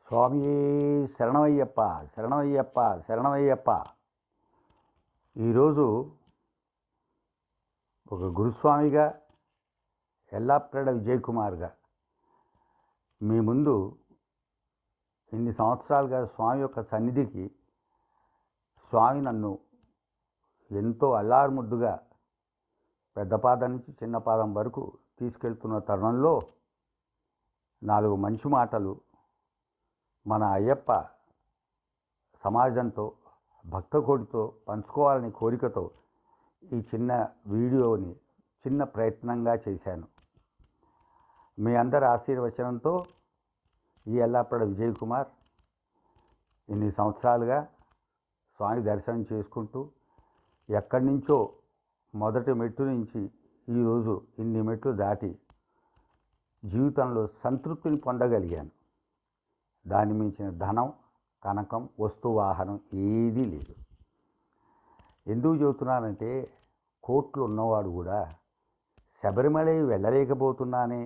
స్వామియే శరణమయ్యప్ప శరణమయ్యప్ప శరణమయ్యప్ప. ఈరోజు ఒక గురుస్వామిగా, ఎల్లాప్రగడ విజయ్ కుమార్గా మీ ముందు ఇన్ని సంవత్సరాలుగా స్వామి యొక్క సన్నిధికి స్వామి నన్ను ఎంతో అల్లారుముద్దుగా పెద్ద పాదం నుంచి చిన్న పాదం వరకు తీసుకెళ్తున్న తరుణంలో 4 మంచి మాటలు మన అయ్యప్ప సమాజంతో, భక్తకోటితో పంచుకోవాలని కోరికతో ఈ చిన్న వీడియోని చిన్న ప్రయత్నంగా చేశాను. మీ అందరి ఆశీర్వచనంతో ఈ ఎల్లాప్రగడ విజయ్ కుమార్ ఇన్ని సంవత్సరాలుగా స్వామి దర్శనం చేసుకుంటూ ఎక్కడి నుంచో మొదటి మెట్టు నుంచి ఈరోజు ఇన్ని మెట్లు దాటి జీవితంలో సంతృప్తిని పొందగలిగాను. దాన్ని మించిన ధనం, కనకం, వస్తువాహనం ఏదీ లేదు. ఎందుకు చెబుతున్నానంటే, కోట్లు ఉన్నవాడు కూడా శబరిమల వెళ్ళలేకపోతున్నానే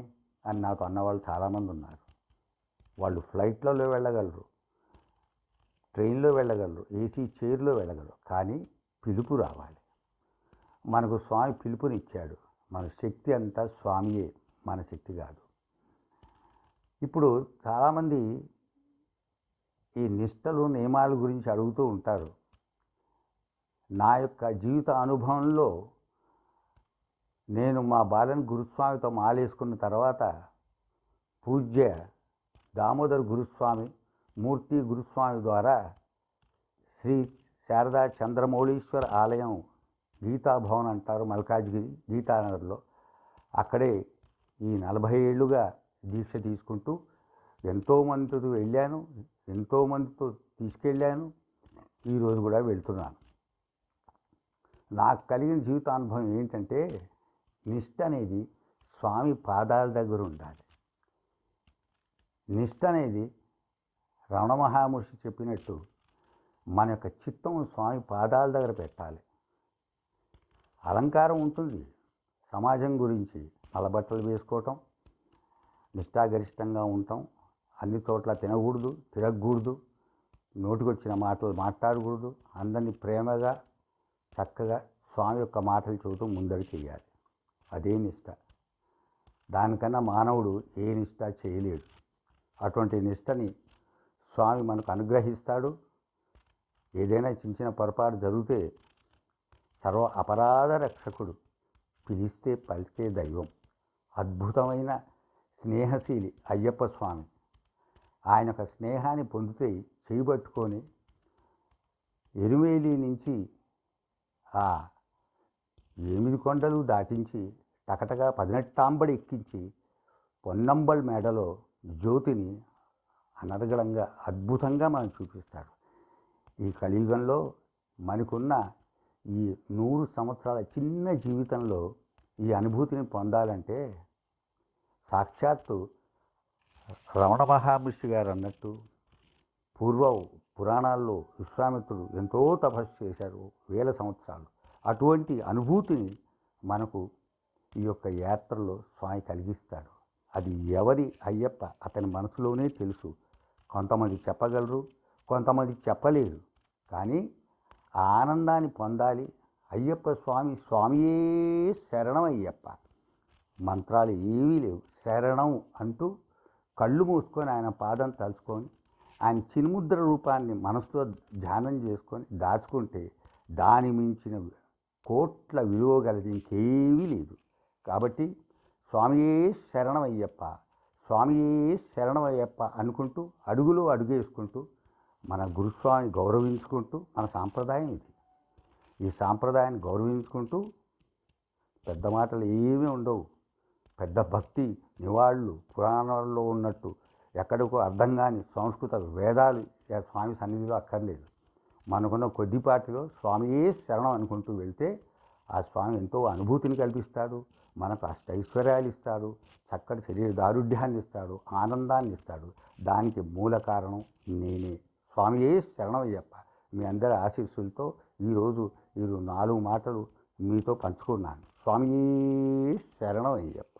అని నాతో అన్నవాళ్ళు చాలామంది ఉన్నారు. వాళ్ళు ఫ్లైట్లలో వెళ్ళగలరు, ట్రైన్లో వెళ్ళగలరు, ఏసీ చైర్లో వెళ్ళగలరు, కానీ పిలుపు రావాలి. మనకు స్వామి పిలుపునిచ్చాడు. మన శక్తి అంతా స్వామియే, మన శక్తి కాదు. ఇప్పుడు చాలామంది ఈ నిష్టలు, నియమాల గురించి అడుగుతూ ఉంటారు. నా యొక్క జీవిత అనుభవంలో నేను మా బాలన్ గురుస్వామితో మాలేసుకున్న తర్వాత పూజ్య దామోదర్ గురుస్వామి, మూర్తి గురుస్వామి ద్వారా శ్రీ శారదా చంద్రమౌళీశ్వర ఆలయం, గీతాభవన్ అంటారు మల్కాజ్గిరి గీతానగర్లో, అక్కడే ఈ 40 ఏళ్ళుగా దీక్ష తీసుకుంటూ ఎంతోమందితో వెళ్ళాను, ఎంతోమందితో తీసుకెళ్ళాను. ఈరోజు కూడా వెళ్తున్నాను. నాకు కలిగిన జీవితానుభవం ఏంటంటే, నిష్ట అనేది స్వామి పాదాల దగ్గర ఉండాలి. నిష్ట అనేది రమణ మహామహర్షి చెప్పినట్టు మన యొక్క చిత్తం స్వామి పాదాల దగ్గర పెట్టాలి. అలంకారం ఉంటుంది, సమాజం గురించి నల్లబట్టలు వేసుకోవటం, నిష్ఠాగరిష్టంగా ఉండటం, అన్ని చోట్ల తినకూడదు, తిరగకూడదు, నోటికొచ్చిన మాటలు మాట్లాడకూడదు, అందరినీ ప్రేమగా చక్కగా స్వామి యొక్క మాటలు చెబుతూ ముందడి చేయాలి. అదే నిష్ట. దానికన్నా మానవుడు ఏ నిష్ట చేయలేడు. అటువంటి నిష్టని స్వామి మనకు అనుగ్రహిస్తాడు. ఏదైనా చిన్న పొరపాటు జరిగితే సర్వ అపరాధ రక్షకుడు, పిలిస్తే పలికే దైవం, అద్భుతమైన స్నేహశీలి అయ్యప్ప స్వామి. ఆయన యొక్క స్నేహాన్ని పొందితే చేయబట్టుకొని ఎరుమేలి నుంచి ఆ 8 కొండలు దాటించి టకటగా 18 ఎక్కించి పొన్నంబల్ మేడలో జ్యోతిని అనర్గళంగా అద్భుతంగా మనం చూపిస్తాడు. ఈ కలియుగంలో మనకున్న ఈ 100 సంవత్సరాల చిన్న జీవితంలో ఈ అనుభూతిని పొందాలంటే సాక్షాత్తు రమణ మహామహర్షి గారు అన్నట్టు పురాణాల్లో విశ్వామిత్రుడు ఎంతో తపస్సు చేశారు, 1000 సంవత్సరాలు. అటువంటి అనుభూతిని మనకు ఈ యొక్క యాత్రలో స్వామి కలిగిస్తాడు. అది ఎవరి అయ్యప్ప అతని మనసులోనే తెలుసు. కొంతమంది చెప్పగలరు, కొంతమంది చెప్పలేరు. కానీ ఆ ఆనందాన్ని పొందాలి. అయ్యప్ప స్వామి, స్వామియే శరణం అయ్యప్ప. మంత్రాలు ఏవీ లేవు. శరణం అంటూ కళ్ళు మూసుకొని ఆయన పాదం తలుచుకొని ఆయన చిన్ముద్ర రూపాన్ని మనసులో ధ్యానం చేసుకొని దాచుకుంటే దాని మించిన కోట్ల విలువ గలది ఇంకేవీ లేదు. కాబట్టి స్వామియే శరణమయ్యప్ప, స్వామియే శరణమయ్యప్ప అనుకుంటూ అడుగులో అడుగేసుకుంటూ మన గురుస్వామిని గౌరవించుకుంటూ, మన సాంప్రదాయం ఇది. ఈ సాంప్రదాయాన్ని గౌరవించుకుంటూ పెద్ద మాటలు ఏమీ ఉండవు. పెద్ద భక్తి నివాళులు పురాణాల్లో ఉన్నట్టు ఎక్కడికో అర్థం కాని సంస్కృత వేదాలు స్వామి సన్నిధిలో అక్కర్లేదు. మనకున్న కొద్దిపాటిలో స్వామియే శరణం అనుకుంటూ వెళ్తే ఆ స్వామి ఎంతో అనుభూతిని కల్పిస్తాడు. మనకు అష్టైశ్వర్యాలు ఇస్తాడు, చక్కటి శరీర దారుఢ్యాన్ని ఇస్తాడు, ఆనందాన్ని ఇస్తాడు. దానికి మూల కారణం నేనే. స్వామియే శరణమయ్యప్ప. మీ అందరి ఆశీస్సులతో ఈరోజు 4 మాటలు మీతో పంచుకున్నాను. స్వామియే శరణమయ్యప్ప.